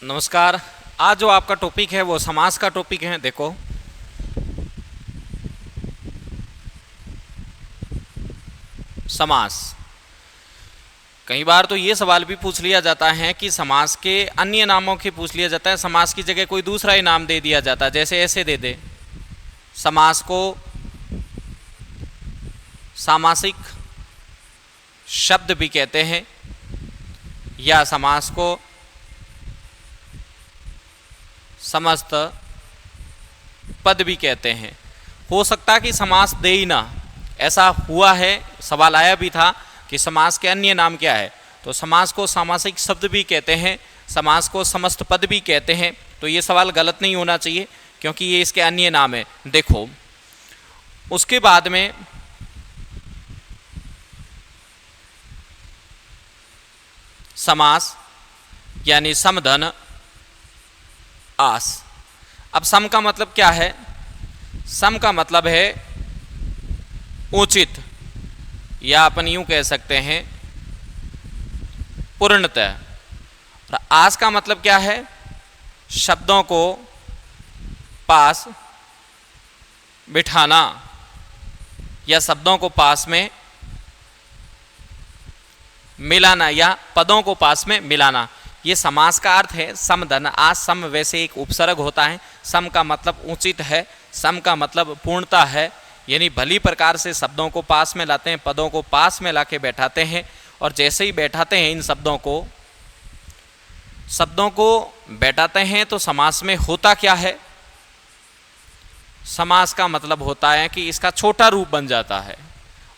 नमस्कार। आज जो आपका टॉपिक है वो समास का टॉपिक है। देखो, समास। कई बार तो ये सवाल भी पूछ लिया जाता है कि समास के अन्य नामों के पूछ लिया जाता है, समास की जगह कोई दूसरा ही नाम दे दिया जाता है। जैसे ऐसे दे दे, समास को सामासिक शब्द भी कहते हैं या समास को समस्त पद भी कहते हैं। हो सकता है कि समास दे ही ना, ऐसा हुआ है, सवाल आया भी था कि समास के अन्य नाम क्या है। तो समास को सामासिक शब्द भी कहते हैं, समास को समस्त पद भी कहते हैं। तो ये सवाल गलत नहीं होना चाहिए क्योंकि ये इसके अन्य नाम है। देखो, उसके बाद में समास यानी समधन आस। अब सम का मतलब क्या है? सम का मतलब है उचित, या अपन यूं कह सकते हैं पूर्णतः। और आस का मतलब क्या है? शब्दों को पास बिठाना या शब्दों को पास में मिलाना या पदों को पास में मिलाना। ये समास का अर्थ है। समधन आस। सम वैसे एक उपसर्ग होता है। सम का मतलब उचित है, सम का मतलब पूर्णता है, यानी भली प्रकार से शब्दों को पास में लाते हैं, पदों को पास में लाके बैठाते हैं। और जैसे ही बैठाते हैं इन शब्दों को बैठाते हैं तो समास में होता क्या है? समास का मतलब होता है कि इसका छोटा रूप बन जाता है।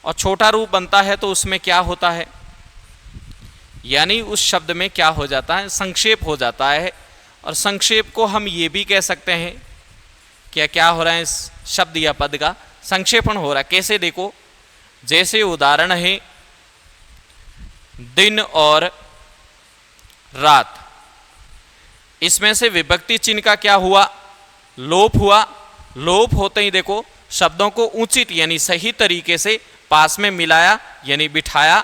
और छोटा रूप बनता है तो उसमें क्या होता है, यानी उस शब्द में क्या हो जाता है? संक्षेप हो जाता है। और संक्षेप को हम ये भी कह सकते हैं क्या क्या हो रहा है, इस शब्द या पद का संक्षेपण हो रहा है। कैसे? देखो, जैसे उदाहरण है दिन और रात। इसमें से विभक्ति चिन्ह का क्या हुआ? लोप हुआ। लोप होते ही देखो शब्दों को उचित यानी सही तरीके से पास में मिलाया यानी बिठाया,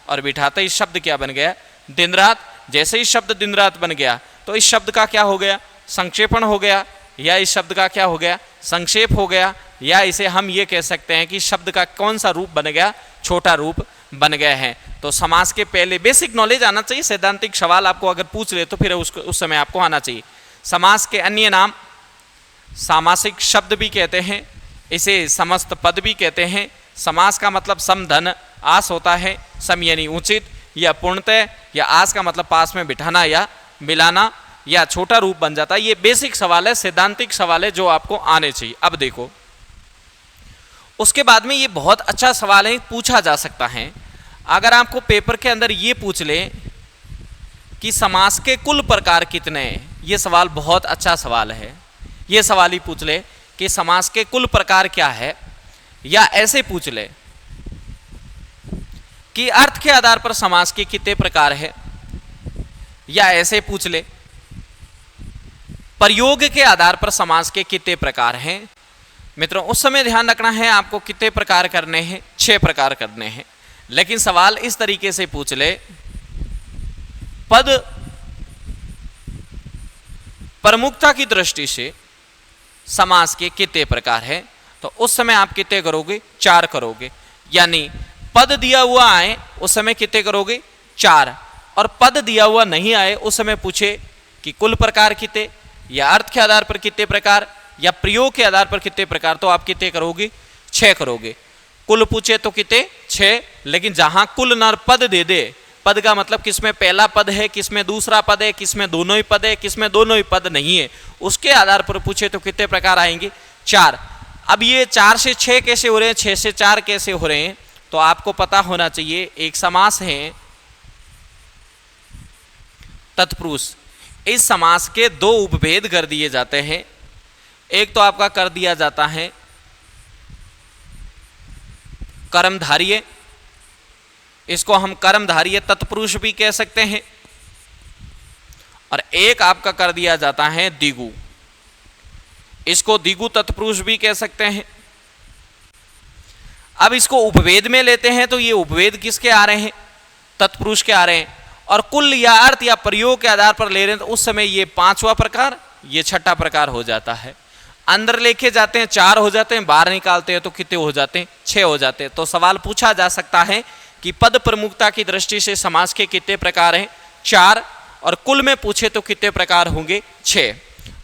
और बिठाते ही शब्द क्या बन गया? दिन रात। जैसे ही शब्द दिन रात बन गया तो इस शब्द का क्या हो गया? संक्षेपण हो गया। या इस शब्द का क्या हो गया? संक्षेप हो गया। या इसे हम ये कह सकते हैं कि शब्द का कौन सा रूप बन गया? छोटा रूप बन गया है। तो समास के पहले बेसिक नॉलेज आना चाहिए। सैद्धांतिक सवाल आपको अगर पूछ ले तो फिर उस समय आपको आना चाहिए। समास के अन्य नाम सामासिक शब्द भी कहते हैं, इसे समस्त पद भी कहते हैं। समास का मतलब समधन आस होता है। सम यानी उचित या पूर्णतः, या आस का मतलब पास में बिठाना या मिलाना या छोटा रूप बन जाता है। ये बेसिक सवाल है, सैद्धांतिक सवाल है जो आपको आने चाहिए। अब देखो, उसके बाद में ये बहुत अच्छा सवाल है, पूछा जा सकता है। अगर आपको पेपर के अंदर ये पूछ ले कि समास के कुल प्रकार कितने हैं, ये सवाल बहुत अच्छा सवाल है। ये सवाल ही पूछ ले कि समास के कुल प्रकार क्या है, या ऐसे पूछ ले कि अर्थ के आधार पर समास के कितने प्रकार है, या ऐसे पूछ ले प्रयोग के आधार पर समास के कितने प्रकार हैं। मित्रों, उस समय ध्यान रखना है आपको कितने प्रकार करने हैं? 6 प्रकार करने हैं। लेकिन सवाल इस तरीके से पूछ ले, पद प्रमुखता की दृष्टि से समास के कितने प्रकार हैं, तो उस समय आप कितने करोगे? 4 करोगे। यानी पद दिया हुआ आए उस समय कितने करोगे? 4। और पद दिया हुआ नहीं आए उस समय पूछे कि कुल प्रकार कितने, या अर्थ के आधार पर कितने प्रकार, या प्रयोग के आधार पर कितने प्रकार, तो आप कितने करोगे? 6 करोगे। कुल पूछे तो कितने? 6। लेकिन जहां कुल न पद दे दे, पद का मतलब किसमें पहला पद है, किसमें दूसरा पद है, किसमें दोनों ही पद है, किसमें दोनों ही पद नहीं है, उसके आधार पर पूछे तो कितने प्रकार आएंगे? 4। अब ये 4 से 6 कैसे हो रहे हैं, 6 से 4 कैसे हो रहे हैं, तो आपको पता होना चाहिए। एक समास है तत्पुरुष। इस समास के 2 उपभेद कर दिए जाते हैं। एक तो आपका कर दिया जाता है कर्मधारीय, इसको हम कर्मधारीय तत्पुरुष भी कह सकते हैं। और एक आपका कर दिया जाता है द्विगु, इसको द्विगु तत्पुरुष भी कह सकते हैं। अब इसको उपवेद में लेते हैं तो ये उपवेद किसके आ रहे हैं? तत्पुरुष के आ रहे हैं। और कुल या अर्थ या प्रयोग के आधार पर ले रहे हैं तो उस समय ये 5वां प्रकार, ये 6ठा प्रकार हो जाता है। अंदर लेके जाते हैं 4 हो जाते हैं, बाहर निकालते हैं तो कितने हो जाते हैं? 6 हो जाते हैं। तो सवाल पूछा जा सकता है कि पद प्रमुखता की दृष्टि से समास के कितने प्रकार हैं? 4, और कुल में पूछे तो कितने प्रकार होंगे? 6।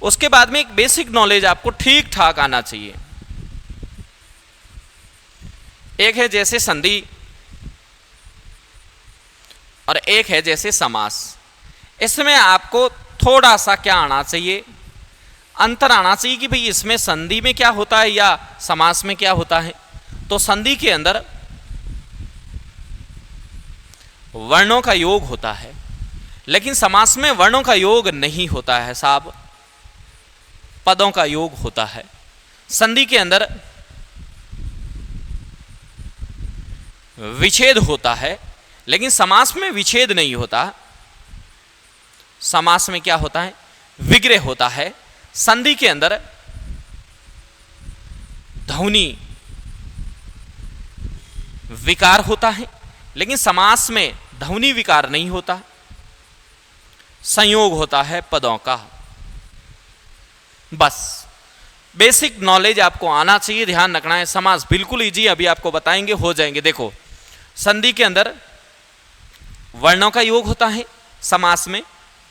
उसके बाद में एक बेसिक नॉलेज आपको ठीक ठाक आना चाहिए। एक है जैसे संधि और एक है जैसे समास। इसमें आपको थोड़ा सा क्या आना चाहिए? अंतर आना चाहिए कि भाई इसमें संधि में क्या होता है या समास में क्या होता है। तो संधि के अंदर वर्णों का योग होता है, लेकिन समास में वर्णों का योग नहीं होता है साहब, पदों का योग होता है। संधि के अंदर विच्छेद होता है, लेकिन समास में विच्छेद नहीं होता। समास में क्या होता है? विग्रह होता है। संधि के अंदर ध्वनि विकार होता है, लेकिन समास में ध्वनि विकार नहीं होता। संयोग होता है पदों का। बस बेसिक नॉलेज आपको आना चाहिए, ध्यान रखना है। समास बिल्कुल इजी, अभी आपको बताएंगे, हो जाएंगे। देखो, संधि के अंदर वर्णों का योग होता है, समास में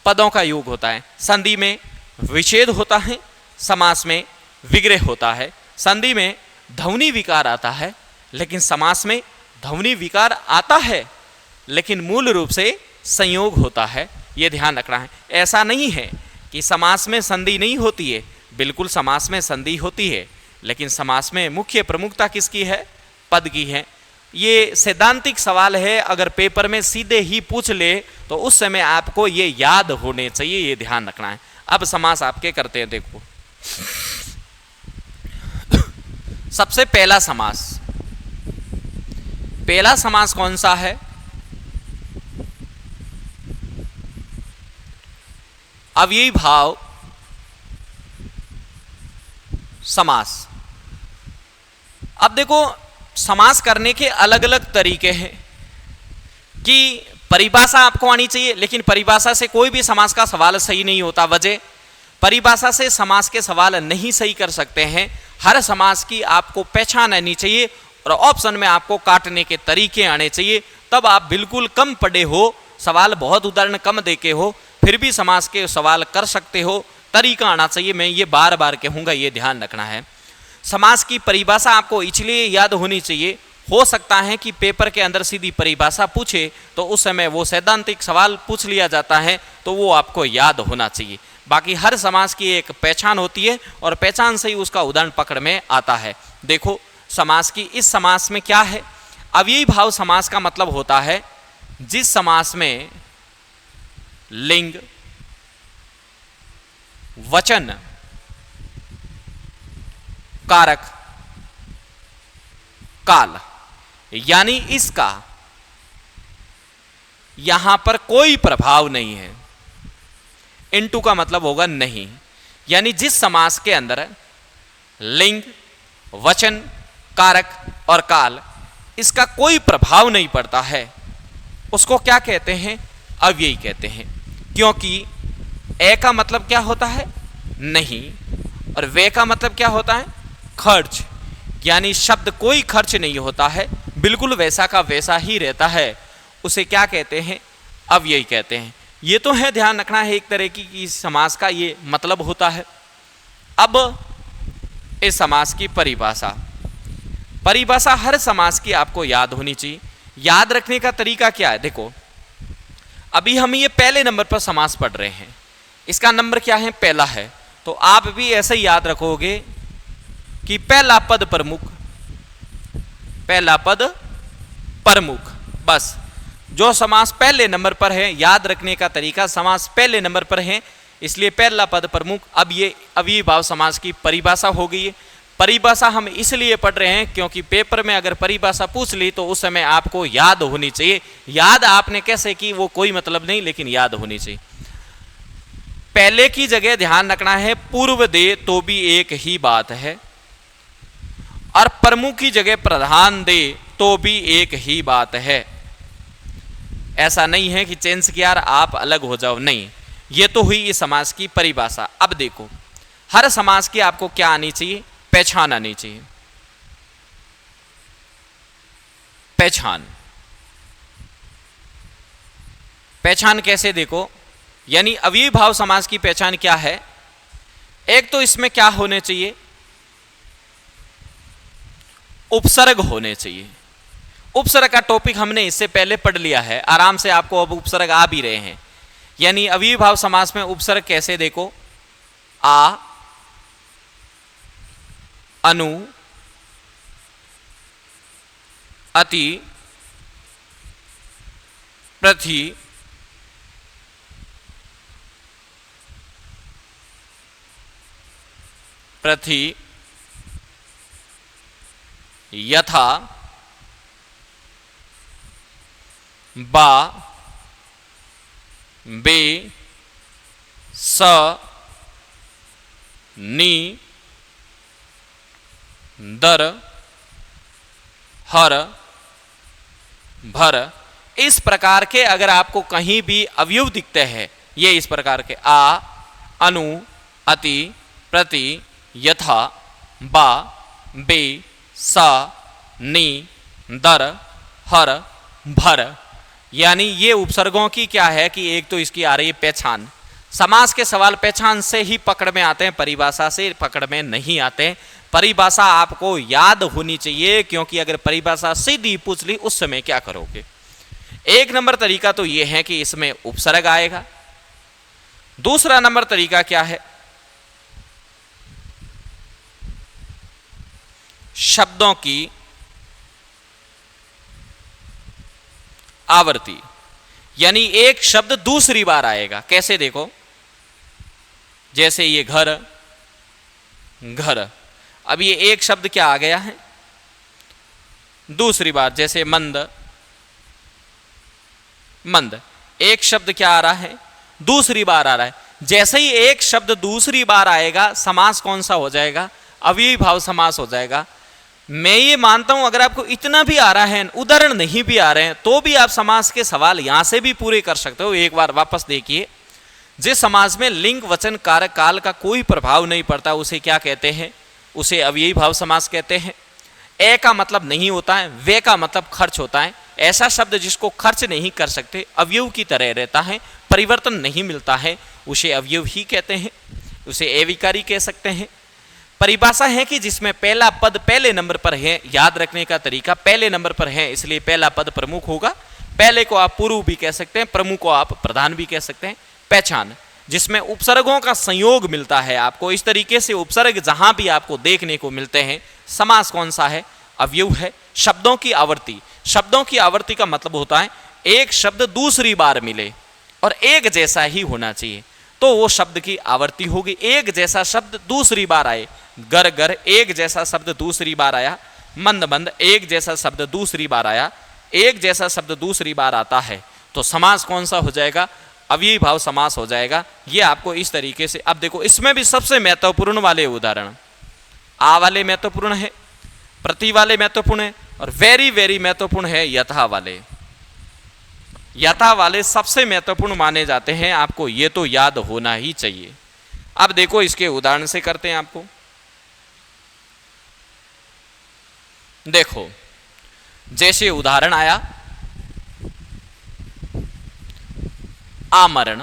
पदों का योग होता है। संधि में विच्छेद होता है, समास में विग्रह होता है। संधि में ध्वनि विकार आता है, लेकिन समास में ध्वनि विकार आता है, लेकिन मूल रूप से संयोग होता है। ये ध्यान रखना है। ऐसा नहीं है कि समास में संधि नहीं होती है, बिल्कुल समास में संधि होती है, लेकिन समास में मुख्य प्रमुखता किसकी है? पद की है। ये सैद्धांतिक सवाल है, अगर पेपर में सीधे ही पूछ ले तो उस समय आपको ये याद होने चाहिए, ये ध्यान रखना है। अब समास आपके करते हैं, देखो। सबसे पहला समास, पहला समास कौन सा है? अव्ययी भाव समास। अब देखो, समास करने के अलग अलग तरीके हैं कि परिभाषा आपको आनी चाहिए, लेकिन परिभाषा से कोई भी समास का सवाल सही नहीं होता। वजह, परिभाषा से समास के सवाल नहीं सही कर सकते हैं। हर समास की आपको पहचान आनी चाहिए और ऑप्शन में आपको काटने के तरीके आने चाहिए, तब आप बिल्कुल कम पढ़े हो, सवाल बहुत उदाहरण कम देके हो, फिर भी समास के सवाल कर सकते हो। तरीका आना चाहिए, मैं ये बार बार कहूँगा, ये ध्यान रखना है। समास की परिभाषा आपको इसलिए याद होनी चाहिए, हो सकता है कि पेपर के अंदर सीधी परिभाषा पूछे तो उस समय वो सैद्धांतिक सवाल पूछ लिया जाता है, तो वो आपको याद होना चाहिए। बाकी हर समास की एक पहचान होती है और पहचान से ही उसका उदाहरण पकड़ में आता है। देखो, समास की इस समास में क्या है? अव्ययी भाव समास का मतलब होता है जिस समास में लिंग, वचन, कारक, काल, यानी इसका यहां पर कोई प्रभाव नहीं है। इनटू का मतलब होगा नहीं, यानी जिस समास के अंदर लिंग, वचन, कारक और काल इसका कोई प्रभाव नहीं पड़ता है, उसको क्या कहते हैं? अव्ययी कहते हैं। क्योंकि ए का मतलब क्या होता है? नहीं, और वे का मतलब क्या होता है? खर्च, यानी शब्द कोई खर्च नहीं होता है, बिल्कुल वैसा का वैसा ही रहता है, उसे क्या कहते हैं? अव्ययी कहते हैं। ये तो है, ध्यान रखना है, एक तरह की समास का ये मतलब होता है। अब इस समास की परिभाषा, परिभाषा हर समास की आपको याद होनी चाहिए। याद रखने का तरीका क्या है? देखो, अभी हम ये पहले नंबर पर समास पढ़ रहे हैं, इसका नंबर क्या है? पहला है। तो आप भी ऐसे ही याद रखोगे कि पहला पद प्रमुख, पहला पद प्रमुख। बस, जो समास पहले नंबर पर है, याद रखने का तरीका, समास पहले नंबर पर है, इसलिए पहला पद प्रमुख। अब ये अव्ययी भाव समास की परिभाषा हो गई है। परिभाषा हम इसलिए पढ़ रहे हैं क्योंकि पेपर में अगर परिभाषा पूछ ली तो उस समय आपको याद होनी चाहिए। याद आपने कैसे की वो कोई मतलब नहीं, लेकिन याद होनी चाहिए। पहले की जगह ध्यान रखना है, पूर्व दे तो भी एक ही बात है, और प्रमुख की जगह प्रधान दे तो भी एक ही बात है। ऐसा नहीं है कि चेंज किया और आप अलग हो जाओ, नहीं, ये तो हुई इस समास की परिभाषा। अब देखो, हर समास की आपको क्या आनी चाहिए? पहचान आनी चाहिए। पहचान, पहचान कैसे? देखो, यानी अव्ययीभाव समास की पहचान क्या है? एक तो इसमें क्या होने चाहिए? उपसर्ग होने चाहिए। उपसर्ग का टॉपिक हमने इससे पहले पढ़ लिया है, आराम से आपको अब उपसर्ग आ भी रहे हैं। यानी अव्ययीभाव समास में उपसर्ग कैसे? देखो, आ, अनु, अति, प्रति, प्रति, यथा, बा, बे, स, नी, दर, हर, भर। इस प्रकार के अगर आपको कहीं भी अवयव दिखते हैं, ये इस प्रकार के आ, अनु, अति, प्रति, यथा, बा, बे, सा, नी, दर, हर, भर, यानी ये उपसर्गों की क्या है कि एक तो इसकी आ रही है पहचान। समास के सवाल पहचान से ही पकड़ में आते हैं, परिभाषा से पकड़ में नहीं आते। परिभाषा आपको याद होनी चाहिए, क्योंकि अगर परिभाषा सीधी पूछ ली उस समय क्या करोगे। एक नंबर तरीका तो यह है कि इसमें उपसर्ग आएगा। दूसरा नंबर तरीका क्या है? शब्दों की आवृत्ति, यानी एक शब्द दूसरी बार आएगा। कैसे? देखो, जैसे ये घर, घर, अब ये एक शब्द क्या आ गया है? दूसरी बार। जैसे मंद, मंद, एक शब्द क्या आ रहा है? दूसरी बार आ रहा है। जैसे ही एक शब्द दूसरी बार आएगा, समास कौन सा हो जाएगा? अव्ययीभाव समास हो जाएगा। मैं ये मानता हूं अगर आपको इतना भी आ रहा है, उदाहरण नहीं भी आ रहे हैं, तो भी आप समास के सवाल यहां से भी पूरे कर सकते हो। एक बार वापस देखिए, जिस समास में लिंग, वचन, कारक, काल का कोई प्रभाव नहीं पड़ता, उसे क्या कहते हैं? उसे अव्ययीभाव समास कहते हैं। ए का मतलब नहीं होता है, वे का मतलब खर्च होता है। ऐसा शब्द जिसको खर्च नहीं कर सकते, अवयव की तरह रहता है, परिवर्तन नहीं मिलता है, उसे अवयव ही कहते हैं, उसे अविकारी कह सकते हैं। परिभाषा है कि जिसमें पहला पद पहले नंबर पर है। याद रखने का तरीका, पहले नंबर पर है इसलिए पहला पद प्रमुख होगा। पहले को आप पूर्व भी कह सकते हैं, प्रमुख को आप प्रधान भी कह सकते हैं। पहचान, जिसमें उपसर्गों का संयोग मिलता है आपको। इस तरीके से उपसर्ग जहां भी आपको देखने को मिलते हैं, समास कौन सा है? अवयव है। शब्दों की आवर्ती, शब्दों की आवर्ती का मतलब होता है एक शब्द दूसरी बार मिले और एक जैसा ही होना चाहिए, तो वो शब्द की आवर्ती होगी। एक जैसा शब्द दूसरी बार आए, गर गर एक जैसा शब्द दूसरी बार आया, मंद मंद एक जैसा शब्द दूसरी बार आया, एक जैसा शब्द दूसरी बार आता है, तो समास कौन सा हो जाएगा? अव्ययीभाव समास हो जाएगा। ये आपको इस तरीके से। अब देखो, इसमें भी सबसे महत्वपूर्ण वाले उदाहरण, आ वाले महत्वपूर्ण है, प्रति वाले महत्वपूर्ण है, और वेरी वेरी महत्वपूर्ण है यथा वाले। यथा वाले सबसे महत्वपूर्ण माने जाते हैं, आपको ये तो याद होना ही चाहिए। अब देखो, इसके उदाहरण से करते हैं आपको। देखो, जैसे उदाहरण आया आमरण,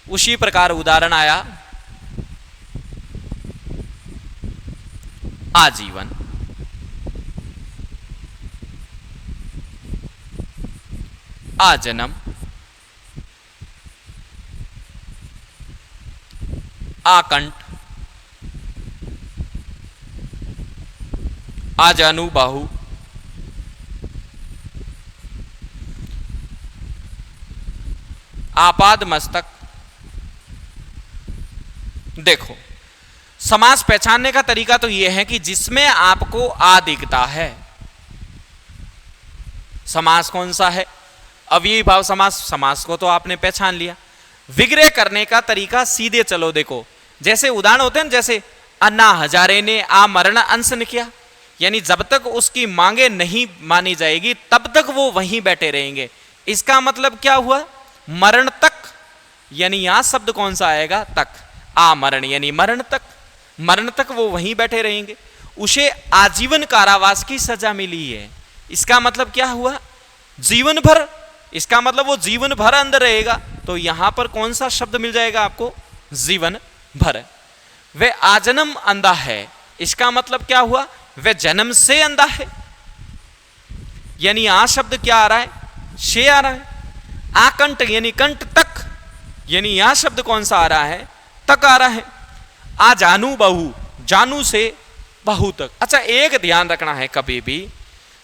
उसी प्रकार उदाहरण आया आजीवन, आजन्म, आकंठ, आजानुबाहु, आपाद मस्तक। देखो, समास पहचानने का तरीका तो यह है कि जिसमें आपको आ दिखता है, समास कौन सा है? अव्ययीभाव समास। समास को तो आपने पहचान लिया। विग्रह करने का तरीका सीधे चलो। देखो, जैसे उदाहरण होते हैं, जैसे अन्ना हजारे ने आ मरण अंशन किया, यानी जब तक उसकी मांगे नहीं मानी जाएगी तब तक वो वहीं बैठे रहेंगे। इसका मतलब क्या हुआ? मरण तक, यानी यहां शब्द कौन सा आएगा? तक। आमरण यानी मरण तक, मरण तक वो वहीं बैठे रहेंगे। उसे आजीवन कारावास की सजा मिली है। इसका मतलब क्या हुआ? जीवन भर। इसका मतलब वो जीवन भर अंदर रहेगा। तो यहां पर कौन सा शब्द मिल जाएगा आपको? जीवन भर। वह आजन्म अंधा है। इसका मतलब क्या हुआ? वह जन्म से अंधा है। यानी आ शब्द क्या आ रहा है? शे आ रहा है। आकंठ यानी कंठ तक, यानी यहां शब्द कौन सा आ रहा है? तक आ रहा है। आ जानू बहु, जानू से बहु तक। अच्छा, एक ध्यान रखना है, कभी भी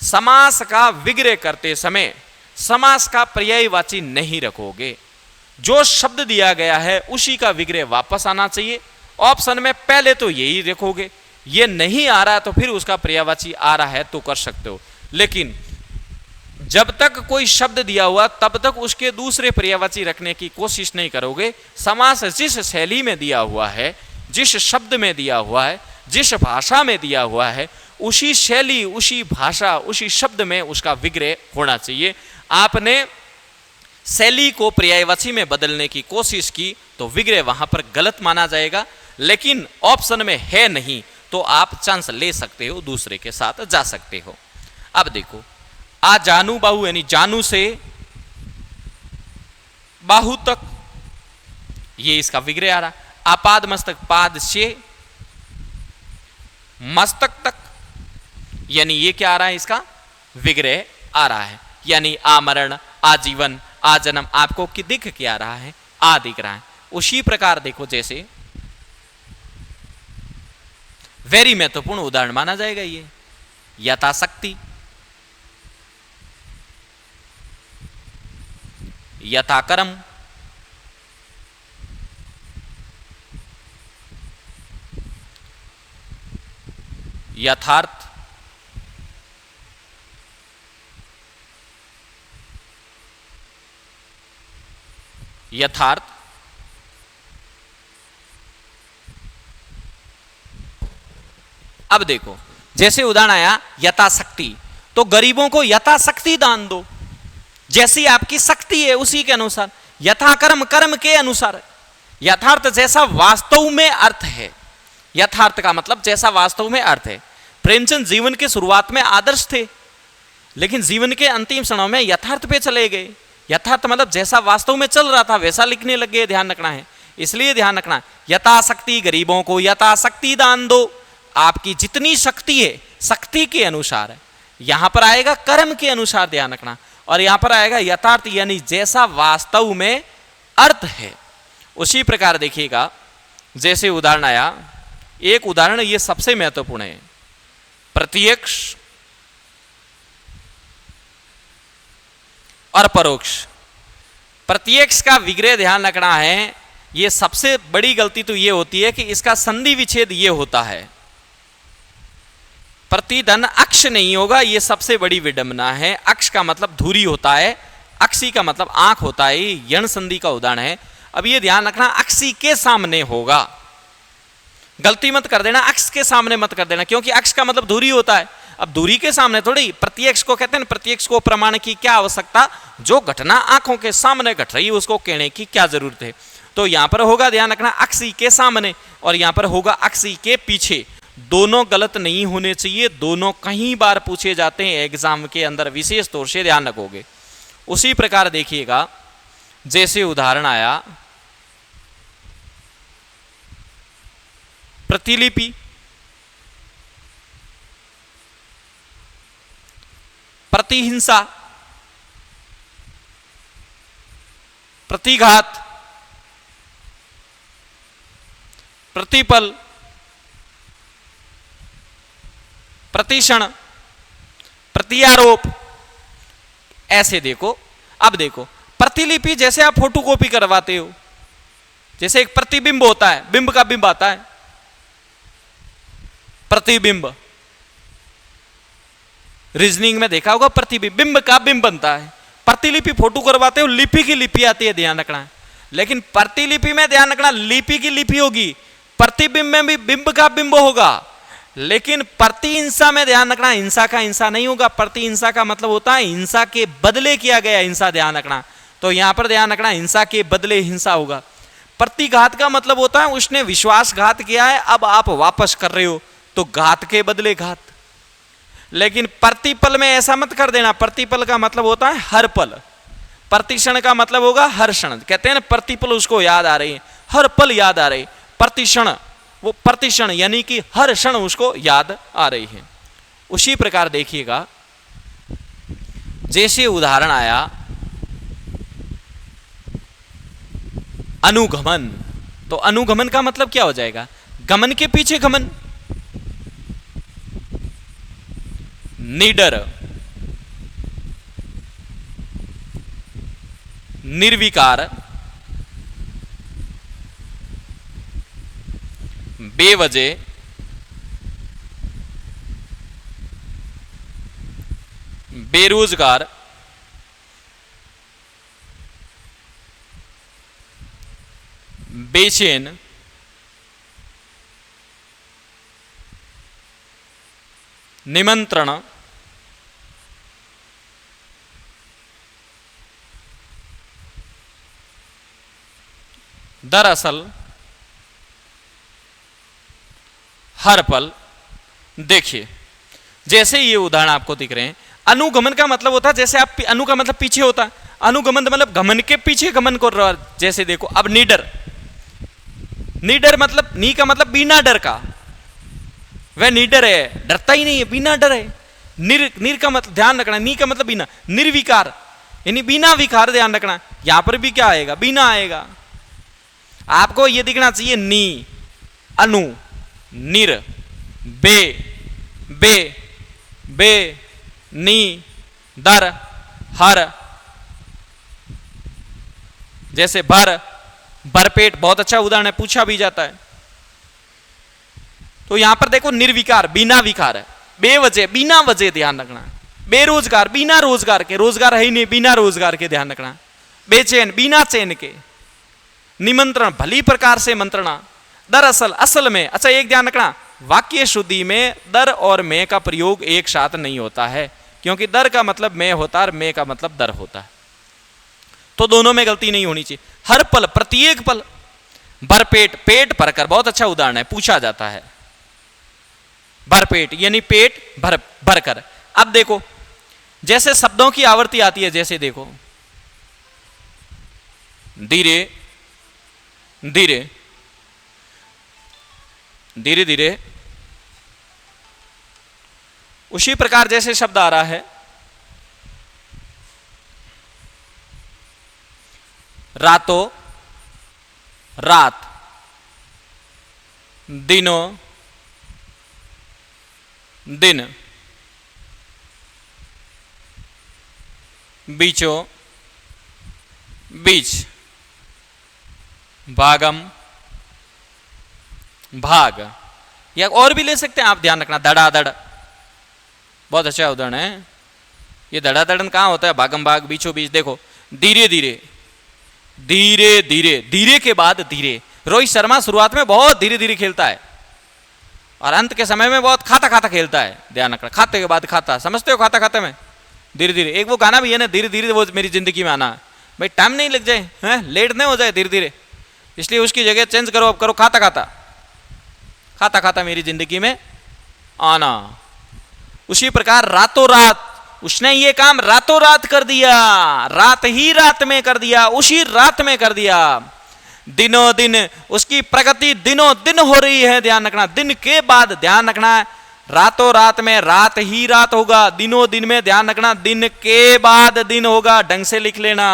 समास का विग्रह करते समय समास का पर्यायवाची नहीं रखोगे। जो शब्द दिया गया है उसी का विग्रह वापस आना चाहिए। ऑप्शन में पहले तो यही रखोगे, ये नहीं आ रहा तो फिर उसका पर्यायवाची आ रहा है तो कर सकते हो। लेकिन जब तक कोई शब्द दिया हुआ तब तक उसके दूसरे पर्यायवाची रखने की कोशिश नहीं करोगे। समास जिस शैली में दिया हुआ है, जिस शब्द में दिया हुआ है, जिस भाषा में दिया हुआ है, उसी शैली, उसी भाषा, उसी शब्द में उसका विग्रह होना चाहिए। आपने शैली को पर्यायवाची में बदलने की कोशिश की तो विग्रह वहां पर गलत माना जाएगा। लेकिन ऑप्शन में है नहीं तो आप चांस ले सकते हो, दूसरे के साथ जा सकते हो। अब देखो, आ जानू बाहु यानी जानू से बाहु तक, ये इसका विग्रह आ रहा। आपाद मस्तक, पाद से मस्तक तक, यानी ये क्या आ रहा है? इसका विग्रह आ रहा है। यानी आमरण, आजीवन, आजन्म, आपको कि दिख क्या रहा है? आ दिख रहा है। उसी प्रकार देखो, जैसे वेरी महत्वपूर्ण उदाहरण माना जाएगा ये यथाशक्ति, यथाकर्म, यथार्थ, यथार्थ, अब देखो, जैसे उदाहरण आया यथाशक्ति, तो गरीबों को यथाशक्ति दान दो, जैसी आपकी शक्ति है उसी के अनुसार। यथाकर्म, कर्म के अनुसार। यथार्थ जैसा वास्तव में अर्थ है। यथार्थ का मतलब जैसा वास्तव में अर्थ है। प्रेमचंद जीवन के शुरुआत में आदर्श थे, लेकिन जीवन के अंतिम क्षणों में यथार्थ पे चले गए। यथार्थ मतलब जैसा वास्तव में चल रहा था वैसा लिखने लग गए। ध्यान रखना है, इसलिए ध्यान रखना, यथाशक्ति गरीबों को यथाशक्ति दान दो। आपकी जितनी शक्ति है शक्ति के अनुसार है। यहां पर आएगा कर्म के अनुसार, ध्यान रखना। और यहां पर आएगा यथार्थ, यानी जैसा वास्तव में अर्थ है। उसी प्रकार देखिएगा, जैसे उदाहरण आया, एक उदाहरण ये सबसे महत्वपूर्ण है, प्रत्यक्ष और परोक्ष। प्रत्यक्ष का विग्रह ध्यान रखना है। ये सबसे बड़ी गलती तो ये होती है कि इसका संधि विच्छेद ये होता है, प्रतिधन अक्ष नहीं होगा, ये सबसे बड़ी विडंबना है। अक्ष का मतलब धुरी होता है, अक्षी का मतलब आंख होता है। यण संधि का उदाहरण है। अब ये ध्यान रखना, अक्षी के सामने होगा। गलती मत कर देना, अक्ष के सामने मत कर देना, क्योंकि अक्ष का मतलब धुरी होता है। अब धुरी के सामने थोड़ी, प्रत्यक्ष को कहते हैं, प्रत्यक्ष को प्रमाण की क्या आवश्यकता? जो घटना आंखों के सामने घट रही है उसको कहने की क्या जरूरत है? तो यहां पर होगा, ध्यान रखना, अक्षी के सामने, और यहां पर होगा अक्षी के पीछे। दोनों गलत नहीं होने चाहिए, दोनों कई बार पूछे जाते हैं एग्जाम के अंदर, विशेष तौर से ध्यान रखोगे। उसी प्रकार देखिएगा, जैसे उदाहरण आया प्रतिलिपि, प्रतिहिंसा, प्रतिघात, प्रतिपल, प्रतिक्षण, प्रत्यारोप, ऐसे देखो। अब देखो, प्रतिलिपि जैसे आप फोटोकॉपी करवाते हो, जैसे एक प्रतिबिंब होता है, बिंब का बिंब आता है, प्रतिबिंब। रीजनिंग में देखा होगा, प्रतिबिंब, बिंब का बिंब बनता है। प्रतिलिपि फोटो करवाते हो, लिपि की लिपि आती है, ध्यान रखना है। लेकिन प्रतिलिपि में ध्यान रखना, लिपि की लिपि होगी, प्रतिबिंब में भी बिंब का बिंब होगा। लेकिन प्रतिहिंसा में ध्यान रखना, हिंसा का हिंसा नहीं होगा। प्रतिहिंसा का मतलब होता है हिंसा के बदले किया गया हिंसा, ध्यान रखना। तो यहां पर ध्यान रखना हिंसा के बदले हिंसा होगा। प्रतिघात का मतलब होता है उसने विश्वासघात किया है, अब आप वापस कर रहे हो, तो घात के बदले घात। लेकिन प्रतिपल में ऐसा मत कर देना, प्रतिपल का मतलब होता है हर पल, प्रतिक्षण का मतलब होगा हर क्षण। कहते हैं ना प्रतिपल उसको याद आ रही है, हर पल याद आ रही, प्रतिक्षण वो प्रतिक्षण यानी कि हर क्षण उसको याद आ रही है। उसी प्रकार देखिएगा जैसे उदाहरण आया अनुगमन, तो अनुगमन का मतलब क्या हो जाएगा? गमन के पीछे गमन। निडर, निर्विकार, बेवजह, बेरोजगार, बेचैन, निमंत्रण, दरअसल, हर पल। देखिए जैसे ये उदाहरण आपको दिख रहे हैं, अनुगमन का मतलब होता है जैसे आप, अनु का मतलब पीछे होता है, अनुगमन मतलब गमन के पीछे गमन कर रहा है। जैसे देखो अब निडर, निडर मतलब नी का मतलब बिना डर का, वह निडर है, डरता ही नहीं है, बिना डर है। निर का मतलब ध्यान रखना, नी का मतलब बिना, निर्विकार यानी बिना विकार, ध्यान रखना। यहां पर भी क्या आएगा? बिना आएगा। आपको यह दिखना चाहिए नी, अनु, निर, बे, बे, बे, नी, दर, हर। जैसे भर, भरपेट बहुत अच्छा उदाहरण है, पूछा भी जाता है। तो यहां पर देखो निर्विकार बिना विकार है, बेवजह बिना वजह, ध्यान रखना। बेरोजगार बिना रोजगार के, रोजगार है ही नहीं, बिना रोजगार के, ध्यान रखना। बेचैन बिना चैन के, निमंत्रण भली प्रकार से मंत्रणा, दरअसल असल में। अच्छा एक ध्यान रखना, वाक्य शुद्धि में दर और में का प्रयोग एक साथ नहीं होता है, क्योंकि दर का मतलब में होता है और में का मतलब दर होता है, तो दोनों में गलती नहीं होनी चाहिए। हर पल, प्रत्येक पल। भरपेट, पेट भरकर बहुत अच्छा उदाहरण है, पूछा जाता है। भरपेट यानी पेट भर भरकर। अब देखो जैसे शब्दों की आवृत्ति आती है, जैसे देखो धीरे धीरे, धीरे धीरे, उसी प्रकार जैसे शब्द आ रहा है रातों रात, दिनों दिन, बीचों बीच, भागम भाग, या और भी ले सकते हैं आप, ध्यान रखना। धड़ाधड़ बहुत अच्छा उदाहरण है। ये धड़ाधड़न कहाँ होता है? भागम भाग, बीचों बीच। देखो धीरे धीरे, धीरे धीरे, धीरे के बाद धीरे। रोहित शर्मा शुरुआत में बहुत धीरे धीरे खेलता है और अंत के समय में बहुत खाता खाता खेलता है, ध्यान रखना। खाते के बाद खाता, समझते हो? खाता खाते में धीरे धीरे। एक वो गाना भी है ना, धीरे धीरे वो मेरी जिंदगी में आना। भाई टाइम नहीं लग जाए, हैं लेट नहीं हो जाए, धीरे धीरे, इसलिए उसकी जगह चेंज करो, अब करो खाता खाता, खाता खाता मेरी जिंदगी में आना। उसी प्रकार रातों रात, उसने ये काम रातों रात कर दिया, रात ही रात में कर दिया, उसी रात में कर दिया। दिनों दिन, उसकी प्रगति दिनों दिन हो रही है, ध्यान रखना। दिन के बाद, ध्यान रखना, रातों रात में रात ही रात होगा, दिनों दिन में, ध्यान रखना, दिन के बाद दिन होगा, ढंग से लिख लेना।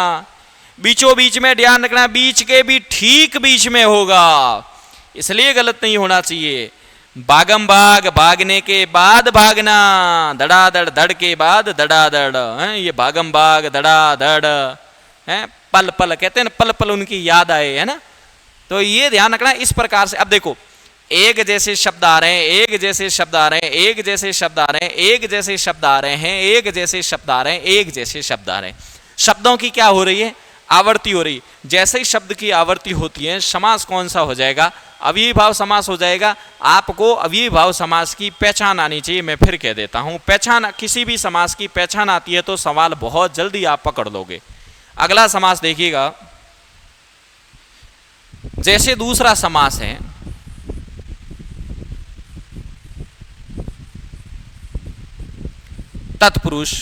बीचों बीच में, ध्यान रखना, बीच के भी ठीक बीच में होगा, इसलिए गलत नहीं होना चाहिए। भागम भाग, भागने के बाद भागना, धड़ाधड़, धड़ के बाद धड़ाधड़, है ये भागम भाग, धड़ाधड़ है। पल पल कहते हैं ना, पल पल उनकी याद आए, है ना। तो ये ध्यान रखना इस प्रकार से। अब देखो एक जैसे शब्द आ रहे हैं, एक जैसे शब्द आ रहे हैं, एक जैसे शब्द आ रहे हैं, एक जैसे शब्द आ रहे हैं, एक जैसे शब्द आ रहे हैं, एक जैसे शब्द आ रहे हैं। शब्दों की क्या हो रही है? आवर्ती हो रही, जैसे ही शब्द की आवर्ती होती है समास कौन सा हो जाएगा, अव्ययी भाव समास हो जाएगा। आपको अव्ययी भाव समास की पहचान आनी चाहिए। मैं फिर कह देता हूं, पहचान, किसी भी समास की पहचान आती है तो सवाल बहुत जल्दी आप पकड़ लोगे। अगला समास देखिएगा, जैसे दूसरा समास है तत्पुरुष।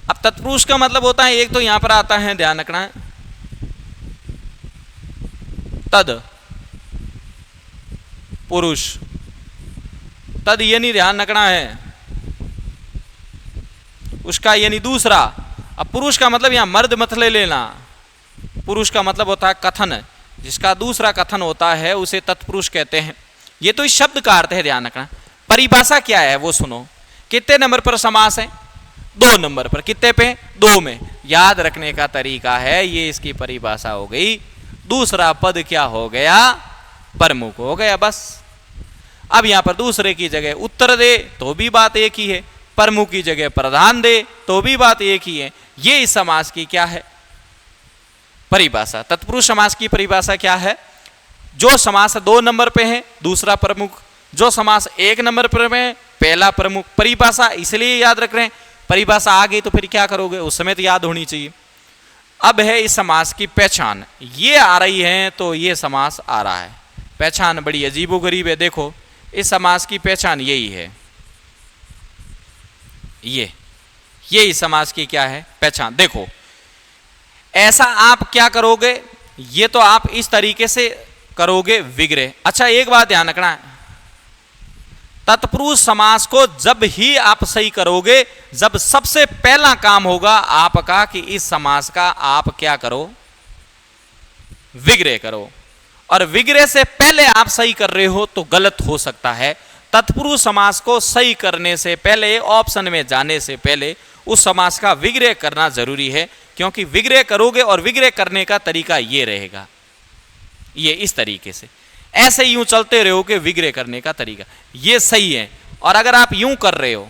अब तत्पुरुष का मतलब होता है, एक तो यहां पर आता है, ध्यान रखना है, तद पुरुष, तद यानी ध्यान रखना है उसका यानी दूसरा। अब पुरुष का मतलब यहां मर्द मत ले लेना, पुरुष का मतलब होता है कथन, जिसका दूसरा कथन होता है उसे तत्पुरुष कहते हैं। ये तो इस शब्द का अर्थ है, ध्यान रखना। परिभाषा क्या है वो सुनो। कितने नंबर पर समास है, 2 नंबर पर। कितने पे, 2 में। याद रखने का तरीका है, ये इसकी परिभाषा हो गई। दूसरा पद क्या हो गया, प्रमुख हो गया, बस। अब यहां पर दूसरे की जगह उत्तर दे तो भी बात एक ही है, प्रमुख की जगह प्रधान दे तो भी बात एक ही है। ये इस समास की क्या है, परिभाषा। तत्पुरुष समास की परिभाषा क्या है, जो समास 2 नंबर पे है दूसरा प्रमुख, जो समास 1 नंबर पर है पहला प्रमुख। परिभाषा इसलिए याद रख रहे हैं, परिभाषा आ गई तो फिर क्या करोगे, उस समय तो याद होनी चाहिए। अब है इस समास की पहचान, ये आ रही है तो ये समास आ रहा है। पहचान बड़ी अजीबोगरीब है। देखो इस समास की पहचान यही है, ये इस समास की क्या है, पहचान। देखो ऐसा आप क्या करोगे, ये तो आप इस तरीके से करोगे विग्रह। अच्छा एक बात ध्यान रखना है, तत्पुरुष समास को जब ही आप सही करोगे, जब सबसे पहला काम होगा आपका कि इस समास का आप क्या करो, विग्रह करो। और विग्रह से पहले आप सही कर रहे हो तो गलत हो सकता है। तत्पुरुष समास को सही करने से पहले, ऑप्शन में जाने से पहले उस समास का विग्रह करना जरूरी है, क्योंकि विग्रह करोगे और विग्रह करने का तरीका ये रहेगा, ये इस तरीके से। ऐसे यूं चलते रहोगे विग्रह करने का तरीका, ये सही है। और अगर आप यूं कर रहे हो,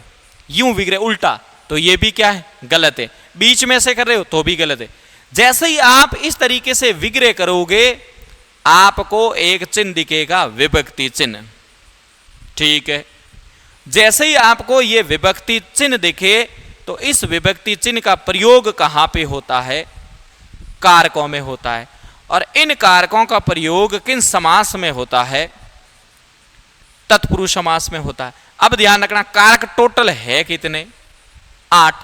यूं विग्रह उल्टा, तो ये भी क्या है, गलत है। बीच में से कर रहे हो तो भी गलत है। जैसे ही आप इस तरीके से विग्रह करोगे, आपको एक चिन्ह दिखेगा, विभक्ति चिन्ह। ठीक है, जैसे ही आपको ये विभक्ति चिन्ह दिखे तो इस विभक्ति चिन्ह का प्रयोग कहां पे होता है, कारकों में होता है। और इन कारकों का प्रयोग किन समास में होता है, तत्पुरुष समास में होता है। अब ध्यान रखना, कारक टोटल है कितने, 8,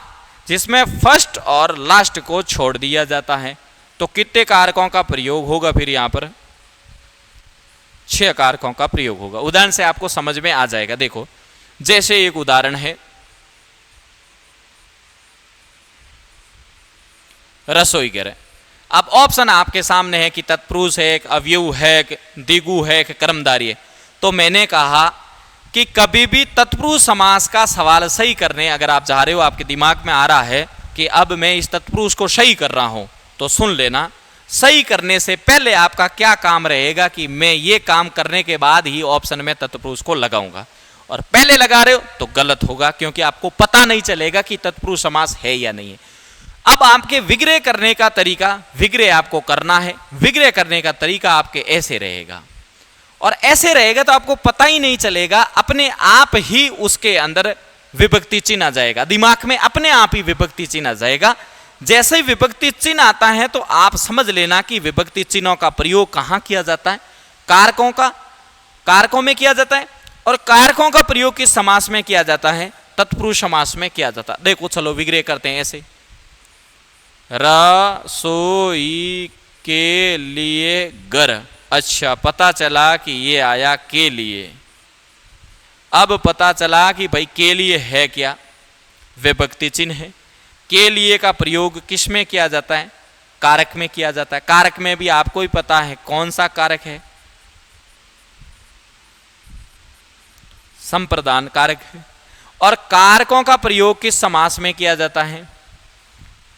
जिसमें फर्स्ट और लास्ट को छोड़ दिया जाता है। तो कितने कारकों का प्रयोग होगा फिर यहां पर, 6 कारकों का प्रयोग होगा। उदाहरण से आपको समझ में आ जाएगा। देखो जैसे एक उदाहरण है, रसोई घर। अब ऑप्शन आपके सामने है कि तत्पुरुष है, एक अवयव है, एक दिगु है, एक कर्मधारी है। तो मैंने कहा कि कभी भी तत्पुरुष समास का सवाल सही करने अगर आप जा रहे हो, आपके दिमाग में आ रहा है कि अब मैं इस तत्पुरुष को सही कर रहा हूं, तो सुन लेना, सही करने से पहले आपका क्या काम रहेगा कि मैं ये काम करने के बाद ही ऑप्शन में तत्पुरुष को लगाऊंगा। और पहले लगा रहे हो तो गलत होगा, क्योंकि आपको पता नहीं चलेगा कि तत्पुरुष समास है या नहीं है। अब आपके विग्रह करने का तरीका, विग्रह आपको करना है, विग्रह करने का तरीका आपके ऐसे रहेगा। और ऐसे रहेगा तो आपको पता ही नहीं चलेगा, अपने आप ही उसके अंदर विभक्ति चिन्ह आ जाएगा, दिमाग में अपने आप ही विभक्ति चिन्ह आ जाएगा। जैसे ही विभक्ति चिन्ह आता है तो आप समझ लेना कि विभक्ति चिन्हों का प्रयोग कहां किया जाता है, कारकों में किया जाता है। और कारकों का प्रयोग किस समास में किया जाता है, तत्पुरुष समास में किया जाता है। देखो चलो विग्रह करते हैं ऐसे, रसोई के लिए घर। अच्छा, पता चला कि ये आया के लिए। अब पता चला कि भाई के लिए है क्या, विभक्ति चिन्ह है। के लिए का प्रयोग किस में किया जाता है, कारक में किया जाता है। कारक में भी आपको ही पता है कौन सा कारक है, संप्रदान कारक है। और कारकों का प्रयोग किस समास में किया जाता है,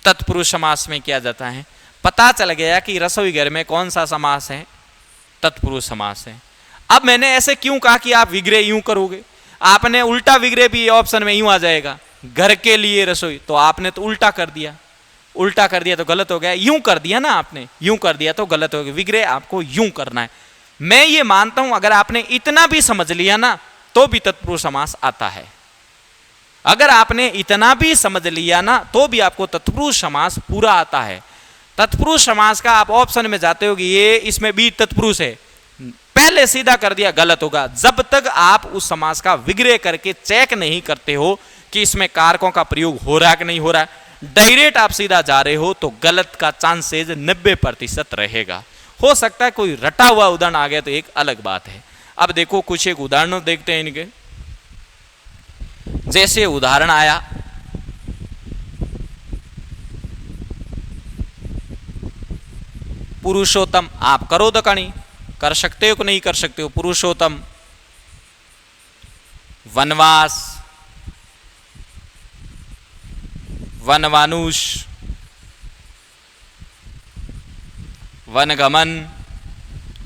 तत्पुरुष समास में किया जाता है। पता चल गया कि रसोई घर में कौन सा समास है, तत्पुरुष समास है। अब मैंने ऐसे क्यों कहा कि आप विग्रह यूं करोगे, आपने उल्टा विग्रह भी ऑप्शन में यूं आ जाएगा, घर के लिए रसोई, तो आपने तो उल्टा कर दिया। उल्टा कर दिया तो गलत हो गया, यूं कर दिया ना आपने, यूं कर दिया तो गलत हो गया। विग्रह आपको यूं करना है। मैं ये मानता हूं अगर आपने इतना भी समझ लिया ना तो भी तत्पुरुष समास आता है। अगर आपने इतना भी समझ लिया ना तो भी आपको तत्पुरुष समास पूरा आता है। तत्पुरुष समास का आप ऑप्शन में जाते हो कि ये इसमें भी तत्पुरुष है, पहले सीधा कर दिया, गलत होगा। जब तक आप उस समास का विग्रह करके चेक नहीं करते हो कि इसमें कारकों का प्रयोग हो रहा है कि नहीं हो रहा है, डायरेक्ट आप सीधा जा रहे हो तो गलत का चांसेज 90% रहेगा। हो सकता है कोई रटा हुआ उदाहरण आ गया तो एक अलग बात है। अब देखो कुछ एक उदाहरण देखते हैं इनके। जैसे उदाहरण आया, पुरुषोत्तम, आप करो दकणी, कर सकते हो कि नहीं कर सकते हो। पुरुषोत्तम, वनवास, वनवानुष, वनगमन,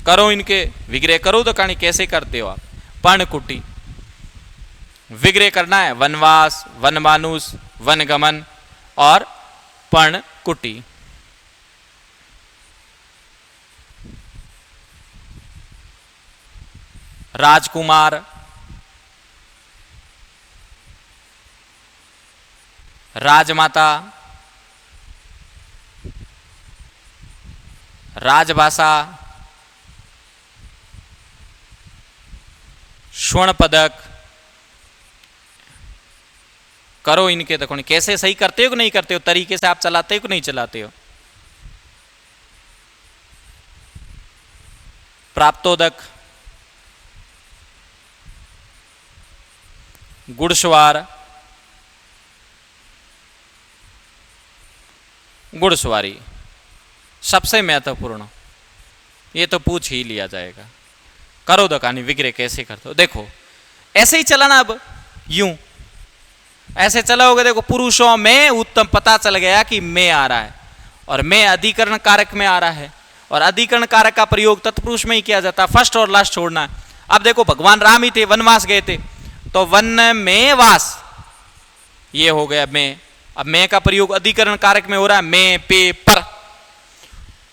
करो इनके विग्रह, करो तो कहानी कैसे करते हो आप। पर्णकुटी, विग्रह करना है वनवास, वनमानुष, वनगमन और पर्णकुटी। राजकुमार, राजमाता, राजभाषा, स्वर्ण पदक, करो इनके देखो कैसे सही करते हो कि नहीं करते हो, तरीके से आप चलाते हो कि नहीं चलाते हो। प्राप्तोदक, घुड़सवार, घुड़सवारी, सबसे महत्वपूर्ण, ये तो पूछ ही लिया जाएगा। करो दकानी विग्रह कैसे करते हो, देखो ऐसे ही चलाना। अब यूं ऐसे चलाओगे, देखो पुरुषों में उत्तम, पता चल गया कि मैं आ रहा है और मैं अधिकरण कारक में आ रहा है, और अधिकरण कारक का प्रयोग तत्पुरुष में ही किया जाता है, फर्स्ट और लास्ट छोड़ना है। अब देखो भगवान राम ही थे, वनवास गए थे, तो वन में वास, ये हो गया मैं। अब मैं का प्रयोग अधिकरण कारक में हो रहा है, मैं पे पर।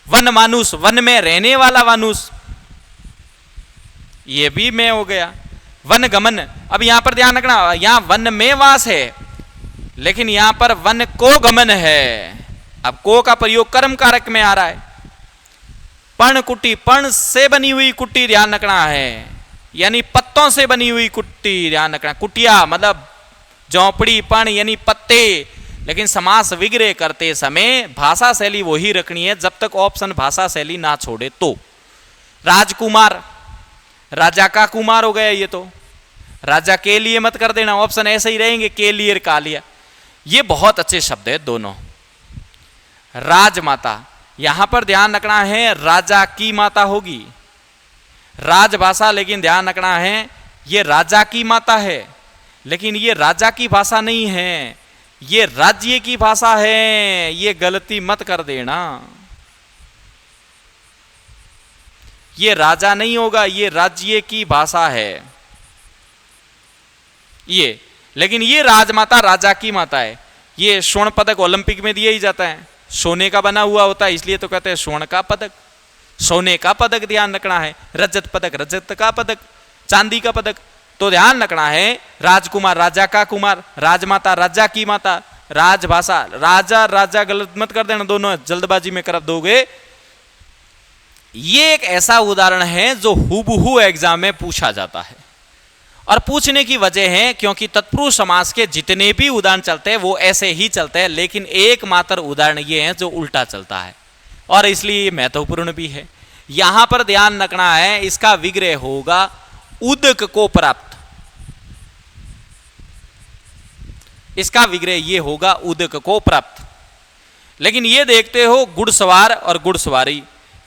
वन मानुष, वन में रहने वाला मानुष, ये भी मैं हो गया। वन गमन, अब यहां पर ध्यान रखना, यहां वन में वास है लेकिन यहां पर वन को गमन है। अब को का प्रयोग कर्म कारक में आ रहा है। पर्ण कुटी, पर्ण से बनी हुई कुटी ध्यान रखना है, यानी पत्तों से बनी हुई कुटी ध्यान रखना। कुटिया मतलब झोंपड़ी, पर्ण यानी पत्ते। लेकिन समास विग्रह करते समय भाषा शैली वही रखनी है जब तक ऑप्शन भाषा शैली ना छोड़े तो। राजकुमार, राजा का कुमार हो गया, ये तो राजा के लिए मत कर देना, ऑप्शन ऐसे ही रहेंगे, के लिए का लिया। ये बहुत अच्छे शब्द है दोनों। राजमाता, यहां पर ध्यान रखना है राजा की माता होगी, राजभाषा, लेकिन ध्यान रखना है ये राजा की माता है, लेकिन ये राजा की भाषा नहीं है, ये राज्य की भाषा है। ये गलती मत कर देना, ये राजा नहीं होगा, ये राज्य की भाषा है ये। लेकिन ये राजमाता राजा की माता है। ये स्वर्ण पदक ओलंपिक में दिया ही जाता है, सोने का बना हुआ होता है, इसलिए तो कहते हैं स्वर्ण का पदक, सोने का पदक ध्यान रखना है। रजत पदक, रजत का पदक, चांदी का पदक, तो ध्यान रखना है राजकुमार, राजा का कुमार, राजमाता, राजा की माता, राजभाषा, राजा राजा गलत मत कर देना, दोनों जल्दबाजी में कर दोगे। ये एक ऐसा उदाहरण है जो हूबहू एग्जाम में पूछा जाता है, और पूछने की वजह है क्योंकि तत्पुरुष समास के जितने भी उदाहरण चलते हैं वो ऐसे ही चलते हैं, लेकिन एकमात्र उदाहरण ये है जो उल्टा चलता है, और इसलिए ये महत्वपूर्ण भी है। यहां पर ध्यान रखना है इसका विग्रह होगा उदक को प्राप्त, इसका विग्रह ये होगा उदक को प्राप्त। लेकिन ये देखते हो घुड़सवार और घुड़सवारी,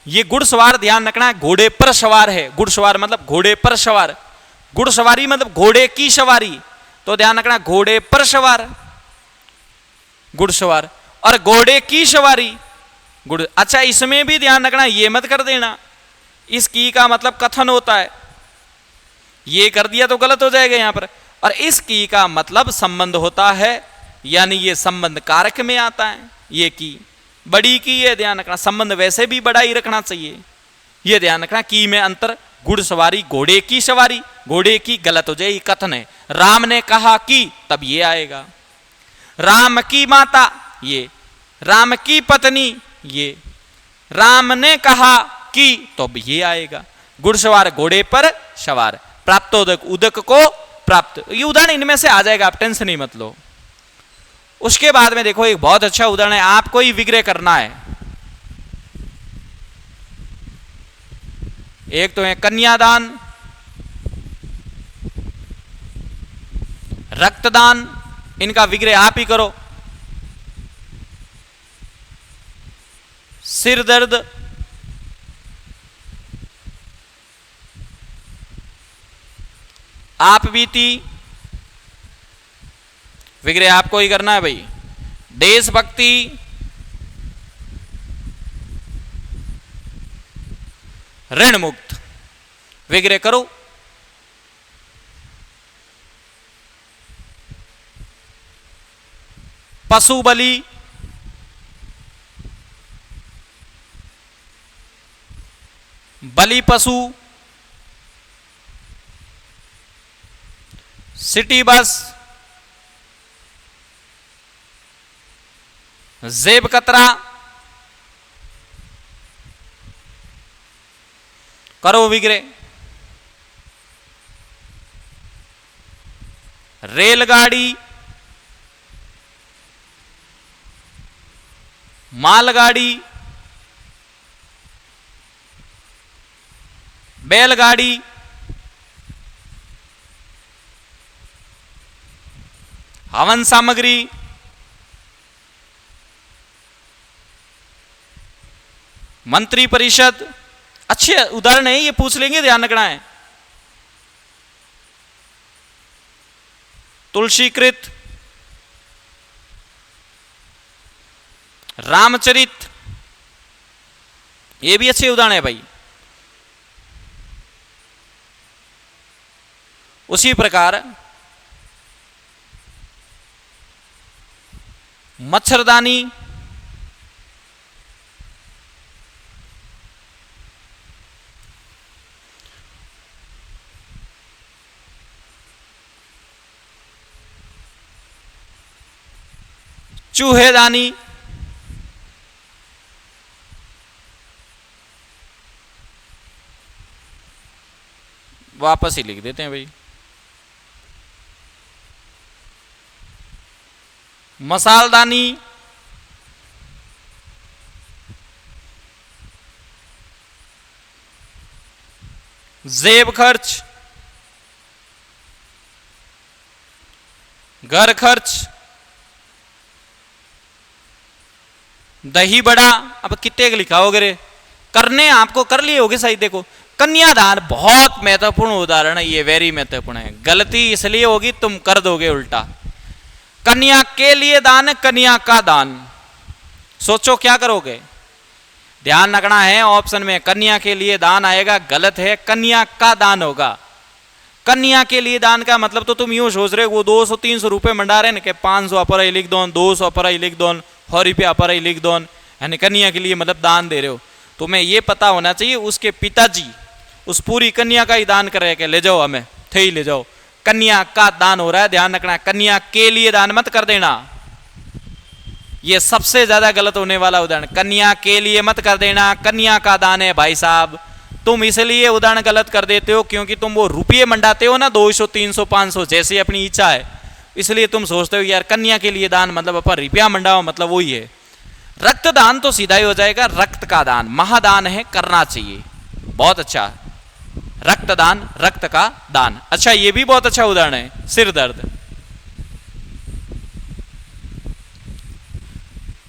ये घुड़सवार ध्यान रखना है घोड़े पर सवार है, घुड़सवार मतलब घोड़े पर सवार, घुड़सवारी मतलब घोड़े की सवारी, तो ध्यान रखना घोड़े पर सवार घुड़सवार, और घोड़े की सवारी गुड़। अच्छा इसमें भी ध्यान रखना, ये मत कर देना इस की का मतलब कथन होता है, ये कर दिया तो गलत हो जाएगा यहां पर। और इस की का मतलब संबंध होता है, यानी ये संबंध कारक में आता है, ये की, बड़ी की, ये ध्यान रखना। संबंध वैसे भी बड़ा ही रखना चाहिए, ये ध्यान रखना। की में अंतर, घुड़सवारी, घोड़े की सवारी, घोड़े की गलत हो जाए, ये कथन है। राम ने कहा कि, तब ये आएगा। राम की माता, ये। राम की पत्नी, ये। राम ने कहा कि, तो अब ये आएगा। घुड़सवार घोड़े पर सवार, प्राप्तोदक उदक को प्राप्त, ये उदाहरण इनमें से आ जाएगा, आप टेंशन नहीं मत लो। उसके बाद में देखो एक बहुत अच्छा उदाहरण है, आपको ही विग्रह करना है। एक तो है कन्यादान, रक्तदान, इनका विग्रह आप ही करो। सिर दर्द, आप बीती, विग्रह आपको ही करना है भाई। देशभक्ति, ऋण मुक्त, विग्रह करो। पशु बलि, बलि पशु, सिटी बस, जेब कतरा, करो विग्रह। रेलगाड़ी, मालगाड़ी, बैलगाड़ी, हवन सामग्री, मंत्री परिषद। अच्छे उदाहरण है, ये पूछ लेंगे, ध्यान रखना है। तुलसीकृत, रामचरित, ये भी अच्छे उदाहरण है भाई। उसी प्रकार मच्छरदानी, चूहेदानी, वापस ही लिख देते हैं भाई। मसालदानी, जेब खर्च, घर खर्च, दही बड़ा। अब कितने का लिखा होगे रे, करने आपको कर लिए होगे सही। देखो कन्यादान बहुत महत्वपूर्ण उदाहरण है, ये वेरी महत्वपूर्ण है। गलती इसलिए होगी तुम कर दोगे उल्टा। कन्या के लिए दान, कन्या का दान, सोचो क्या करोगे। ध्यान रखना है, ऑप्शन में कन्या के लिए दान आएगा, गलत है, कन्या का दान होगा। कन्या के लिए दान का मतलब तो तुम यूं सोच रहे हो वो 200-300 रुपए मंडा रहे ना, 500 अपर ही लिख दो, 200 अपर ही लिख दो, 100 रुपया अपर ही लिख दो, यानी कन्या के लिए मतलब दान दे रहे हो। तुम्हें ये पता होना चाहिए उसके पिताजी उस पूरी कन्या का ही दान कर रहे, ले जाओ हमें थे ही ले जाओ, कन्या का दान हो रहा है। ध्यान रखना, कन्या के लिए दान मत कर देना, ये सबसे ज्यादा गलत होने वाला उदाहरण। कन्या के लिए मत कर देना, कन्या का दान है भाई साहब। तुम इसलिए उदाहरण गलत कर देते हो क्योंकि तुम वो रुपये मंडाते हो ना, 200, 300, 500 जैसे अपनी इच्छा है, इसलिए तुम सोचते हो यार कन्या के लिए दान मतलब अपन रुपया मंडाओ, मतलब वही है। रक्तदान तो सीधा ही हो जाएगा, रक्त का दान, महादान है, करना चाहिए, बहुत अच्छा। रक्तदान, रक्त का दान, अच्छा ये भी बहुत अच्छा उदाहरण है। सिर दर्द,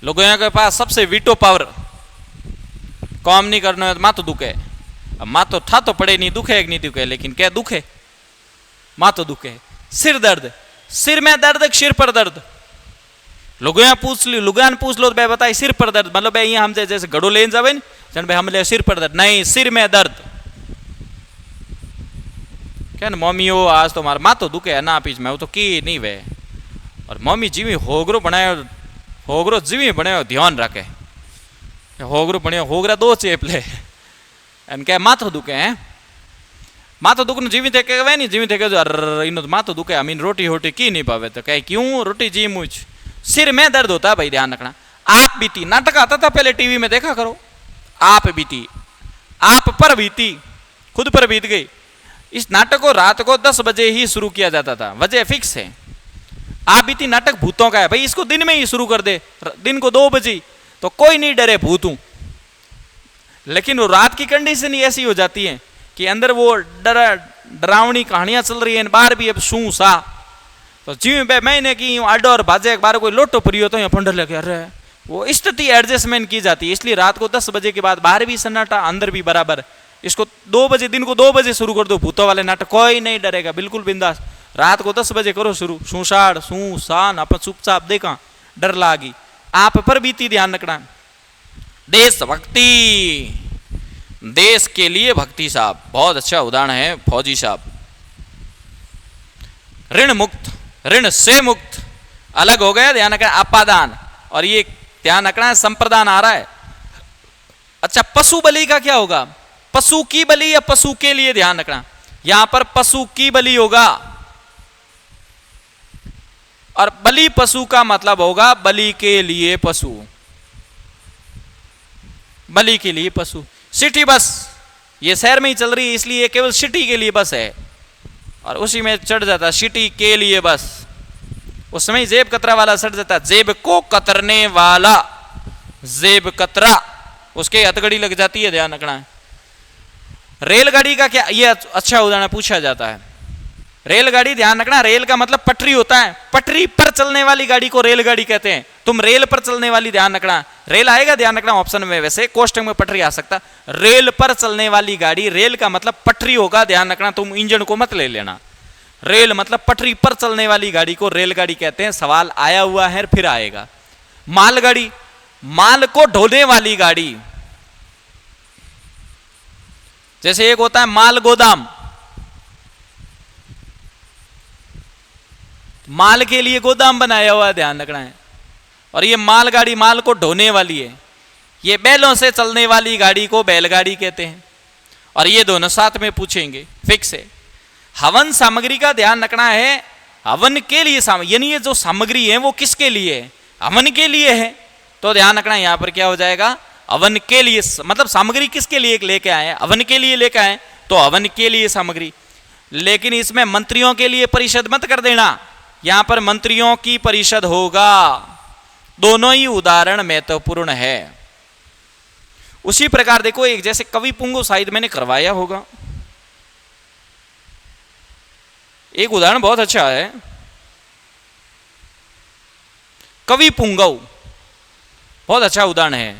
लोगों के पास सबसे वीटो पावर, काम नहीं करना है माँ तो दुखे, अब माँ तो था तो पड़े नहीं दुखे एक नहीं दुखे, लेकिन क्या दुखे, माँ तो दुखे। सिर दर्द, सिर में दर्द, सिर पर दर्द। लोगों पूछ लो, लुगान पूछ लो तो भाई बताए सिर पर दर्द मतलब भाई हम जैसे घड़ो लेन जावे जन भाई हम ले सिर पर दर्द, नहीं सिर में दर्द। क्या ना मम्मी हो आज तो मार माँ तो दुखे है ना पीछ में तो की नहीं वे, और मम्मी जीवी होगरो बनाए होगरो जीवी बने ध्यान रखे, होगरो बने होगरा दो चेप ले कहे माथो दुखे हैं, माथो दुख जीवी थे कहे नहीं, जीवी थे कहे इन माथो दुखे अमीन रोटी होटी की नहीं पावे, तो कहे क्यों रोटी जी मुझ सिर में दर्द होता है भाई, ध्यान रखना। आप बीती नाटक आता था पहले टीवी में देखा करो, आप बीती, आप पर बीती, खुद पर बीत गई। इस नाटक को रात को 10 बजे ही शुरू किया जाता था, वजह फिक्स है। आप बीती नाटक भूतों का है भाई, इसको दिन में ही शुरू कर दे, दिन को 2 बजे तो कोई नहीं डरे भूतों। लेकिन वो रात की कंडीशन ही ऐसी हो जाती है कि अंदर वो डरावनी कहानियां चल रही है, बाहर भी अब शू सा, तो जीव पे मैंने की आडो और भाजे बार कोई लोटो परियो तो फंडर लगे, अरे वो स्थिति एडजस्टमेंट की जाती है। इसलिए रात को 10 बजे के बाद बाहर भी सन्नाटा, अंदर भी बराबर। इसको 2 बजे, दिन को 2 बजे शुरू कर दो भूतों वाले नाटक, कोई नहीं डरेगा, बिल्कुल बिंदास। रात को 10 बजे करो शुरू, सूसाड़ सू सान अपन चुपचाप देखा, डर लागी। आप पर बीती ध्यान रखना। देशभक्ति, देश के लिए भक्ति साहब बहुत अच्छा उदाहरण है फौजी साहब। ऋण मुक्त, ऋण से मुक्त अलग हो गया, ध्यान रखना। अपादान, और ये ध्यान रखना है संप्रदान आ रहा है। अच्छा, पशु बलि का क्या होगा? पशु की बलि या पशु के लिए, ध्यान रखना। यहां पर पशु की बलि होगा, और बलि पशु का मतलब होगा बलि के लिए पशु, बलि के लिए पशु। सिटी बस ये शहर में ही चल रही है, इसलिए केवल सिटी के लिए बस है, और उसी में चढ़ जाता सिटी के लिए बस। उस समय जेब कतरा वाला सट जाता, जेब को कतरने वाला, जेब कतरा, उसके हथकड़ी लग जाती है, ध्यान रखना है। रेलगाड़ी का क्या, ये अच्छा उदाहरण पूछा जाता है। रेलगाड़ी, ध्यान रखना, रेल का मतलब पटरी होता है, पटरी पर चलने वाली गाड़ी को रेलगाड़ी कहते हैं। तुम रेल पर चलने वाली, ध्यान रखना, रेल आएगा, ध्यान रखना ऑप्शन में, वैसे कोष्टक में पटरी आ सकता। रेल पर चलने वाली गाड़ी, रेल का मतलब पटरी होगा, ध्यान रखना, तुम इंजन को मत ले लेना। रेल मतलब पटरी पर चलने वाली गाड़ी को रेलगाड़ी कहते हैं। सवाल आया हुआ है, फिर आएगा। मालगाड़ी, माल को ढोने वाली गाड़ी, जैसे एक होता है माल गोदाम, माल के लिए गोदाम बनाया हुआ है, ध्यान रखना है। और ये मालगाड़ी माल को ढोने वाली है। ये बैलों से चलने वाली गाड़ी को बैलगाड़ी कहते हैं। और ये दोनों साथ में पूछेंगे, फिक्स है। हवन सामग्री का ध्यान रखना है, हवन के लिए यानी ये जो सामग्री है वो किसके लिए है? हवन के लिए है। तो ध्यान रखना यहां पर क्या हो जाएगा, हवन के लिए, मतलब सामग्री किसके लिए लेके आए? हवन के लिए लेके आए, तो हवन के लिए सामग्री। लेकिन इसमें मंत्रियों के लिए परिषद मत कर देना, यहां पर मंत्रियों की परिषद होगा। दोनों ही उदाहरण महत्वपूर्ण है। उसी प्रकार देखो, एक जैसे कवि पुंगव साहित्य मैंने करवाया होगा, एक उदाहरण बहुत अच्छा है। कवि पुंगव बहुत अच्छा उदाहरण है।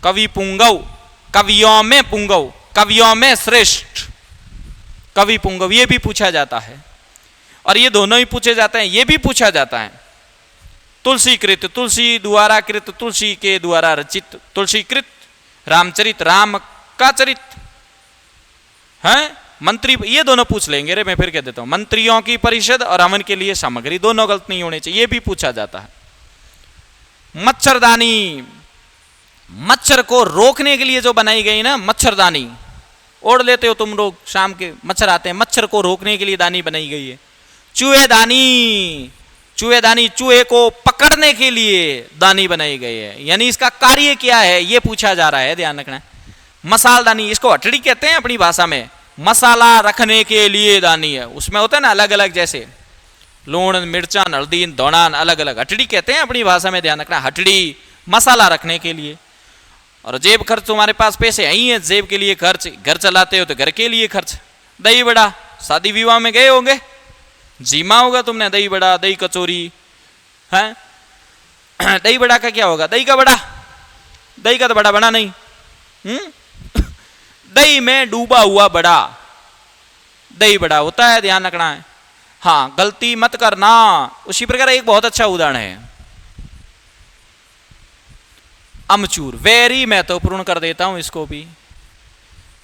कवि पुंगव, कवियों में पुंगव, कवियों में श्रेष्ठ कवि पुंगव, ये भी पूछा जाता है। और ये दोनों ही पूछे जाते हैं। ये भी पूछा जाता है तुलसी कृत, तुलसी द्वारा कृत, तुलसी के द्वारा रचित, तुलसी कृत रामचरित, राम का चरित है। मंत्री, ये दोनों पूछ लेंगे रे, मैं फिर कह देता हूं। मंत्रियों की परिषद और हवन के लिए सामग्री, दोनों गलत नहीं होने चाहिए, ये भी पूछा जाता है। मच्छरदानी, मच्छर को रोकने के लिए जो बनाई गई ना मच्छरदानी, ओढ़ लेते हो तुम लोग, शाम के मच्छर आते हैं, मच्छर को रोकने के लिए दानी बनाई गई है। चूहेदानी, चूहेदानी चूहे को पकड़ने के लिए दानी बनाई गई है, यानी इसका कार्य क्या है ये पूछा जा रहा है, ध्यान रखना। मसालदानी, इसको हटड़ी कहते हैं अपनी भाषा में, मसाला रखने के लिए दानी है। उसमें होता है ना अलग अलग, जैसे लूण, मिर्चान, हल्दी, धोनान, अलग अलग, हटड़ी कहते हैं अपनी भाषा में, ध्यान रखना। हटड़ी मसाला रखने के लिए। और जेब खर्च, तुम्हारे पास पैसे आई हैं जेब के लिए खर्च, घर चलाते हो तो घर के लिए खर्च। दही बड़ा, शादी विवाह में गए होंगे, जीमा होगा तुमने, दही बड़ा, दही कचौरी है। दही बड़ा का क्या होगा? दही का बड़ा, दही का तो बड़ा बना नहीं, दही में डूबा हुआ बड़ा, दही बड़ा होता है, ध्यान रखना है। हाँ, गलती मत करना। उसी प्रकार एक बहुत अच्छा उदाहरण है अमचूर, वेरी महत्वपूर्ण कर देता हूं इसको भी।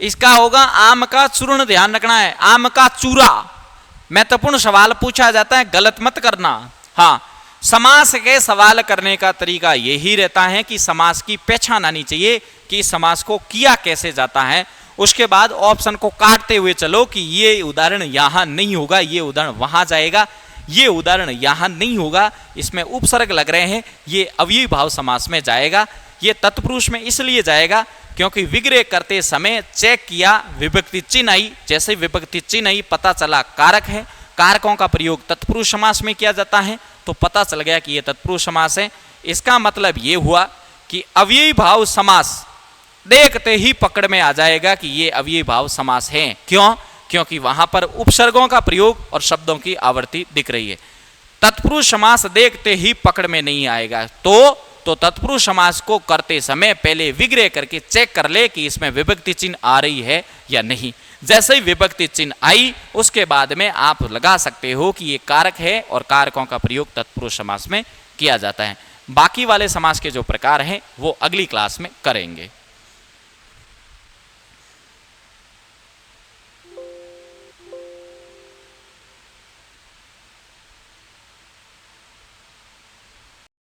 इसका होगा आम का चूर्ण, ध्यान रखना है, आम का चूरा। महत्वपूर्ण सवाल पूछा जाता है, गलत मत करना। हाँ, समास के सवाल करने का तरीका यही रहता है कि समास की पहचान आनी चाहिए कि समास को किया कैसे जाता है। उसके बाद ऑप्शन को काटते हुए चलो कि ये उदाहरण यहां नहीं होगा, ये उदाहरण वहां जाएगा, ये उदाहरण यहां नहीं होगा, इसमें उपसर्ग लग रहे हैं, ये अव्ययी भाव समास में जाएगा, ये तत्पुरुष में इसलिए जाएगा क्योंकि विग्रह करते समय चेक किया, विभक्ति चिन्ह आई, जैसे विभक्ति चिन्ह आई पता चला कारक है, कारकों का प्रयोग तत्पुरुष समास में किया जाता है, तो पता चल गया कि ये तत्पुरुष समास है। इसका मतलब ये हुआ कि अव्ययी भाव समास देखते ही पकड़ में आ जाएगा कि ये अव्ययी भाव समास है। क्यों? क्योंकि वहां पर उपसर्गों का प्रयोग और शब्दों की आवृत्ति दिख रही है। तत्पुरुष समास देखते ही पकड़ में नहीं आएगा, तो तत्पुरुष समास को करते समय पहले विग्रह करके चेक कर ले कि इसमें विभक्ति चिन्ह आ रही है या नहीं। जैसे ही विभक्ति चिन्ह आई, उसके बाद में आप लगा सकते हो कि ये कारक है और कारकों का प्रयोग तत्पुरुष समास में किया जाता है। बाकी वाले समास के जो प्रकार हैं वो अगली क्लास में करेंगे।